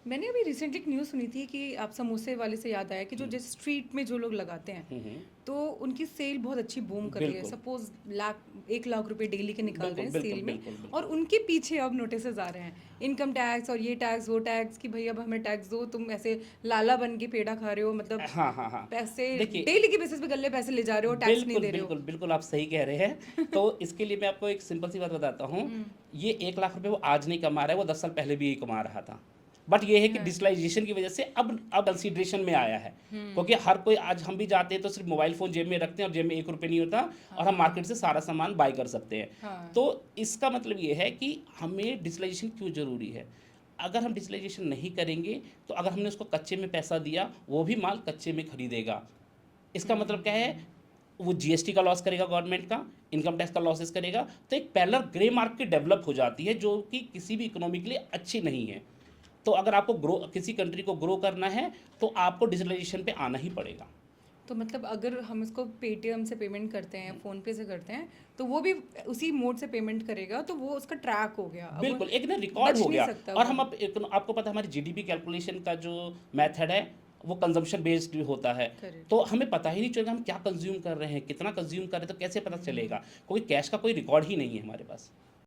मैंने अभी रिसेंटली एक न्यूज़ सुनी थी कि आप समोसे वाले से याद आया कि जो हम्म, जिस स्ट्रीट में जो लोग लगाते हैं हम्म, तो उनकी सेल बहुत अच्छी बूम कर रही है। बिल्कुल सपोज 1 लाख रुपए डेली के निकाल रहे बिल्कुल हैं बिल्कुल सेल में, बिल्कुल और बिल्कुल। उनके पीछे अब नोटिसेस आ रहे हैं, इनकम टैक्स और ये टैक्स वो टैक्स, कि भाई अब हमें टैक्स दो, तुम ऐसे लाला बन के पेड़ा खा रहे हो, मतलब हाँ हाँ हाँ। पैसे देखिए, डेली के बेसिस पे गल्ले पैसे ले जा रहे हो, टैक्स नहीं बिल्कुल दे रहे हो। बिल्कुल बिल्कुल आप सही कह रहे हैं। तो इसके लिए मैं आपको एक सिंपल सी बात बताता हूँ। हम्म। ये 1 लाख रुपए वो आज नहीं कमा रहा है, वो 10 साल पहले भी यही कमा रहा था। बट ये है कि हाँ। डिजिटलाइजेशन की वजह से अब कंसिडरेशन में आया है। क्योंकि हम्म। हर कोई, आज हम भी जाते हैं तो सिर्फ मोबाइल फ़ोन जेब में रखते हैं और जेब में 1 रुपये नहीं होता, और हम हाँ। मार्केट से सारा सामान बाय कर सकते हैं। हाँ। तो इसका मतलब ये है कि हमें डिजिटलाइजेशन क्यों ज़रूरी है। अगर हम डिजिटलाइजेशन नहीं करेंगे तो अगर हमने उसको कच्चे में पैसा दिया, वो भी माल कच्चे में खरीदेगा। इसका मतलब क्या है, वो जीएसटी का लॉस करेगा, गवर्नमेंट का इनकम टैक्स का लॉसेस करेगा। तो एक पैरेलल ग्रे मार्केट डेवलप हो जाती है, जो कि किसी भी इकोनॉमी के लिए अच्छी नहीं है। तो अगर आपको ग्रो, किसी कंट्री को ग्रो करना है, तो आपको डिजिटलाइजेशन पे आना ही पड़ेगा। तो मतलब अगर हम इसको पेटीएम से पेमेंट करते हैं, फ़ोन पे से करते हैं, तो वो भी उसी मोड से पेमेंट करेगा, तो वो उसका ट्रैक हो गया, अब वो बिल्कुल एक ना रिकॉर्ड बच हो नहीं गया। सकता और वो। हम अब आपको पता है हमारी जीडीपी कैलकुलेशन का जो मेथड है, वो कंजम्पशन बेस्ड होता है। करेक्ट। तो हमें पता ही नहीं चलेगा हम क्या कंज्यूम कर रहे हैं, कितना कंज्यूम कर रहे हैं, तो कैसे पता चलेगा, क्योंकि कैश का कोई रिकॉर्ड ही नहीं है हमारे पास।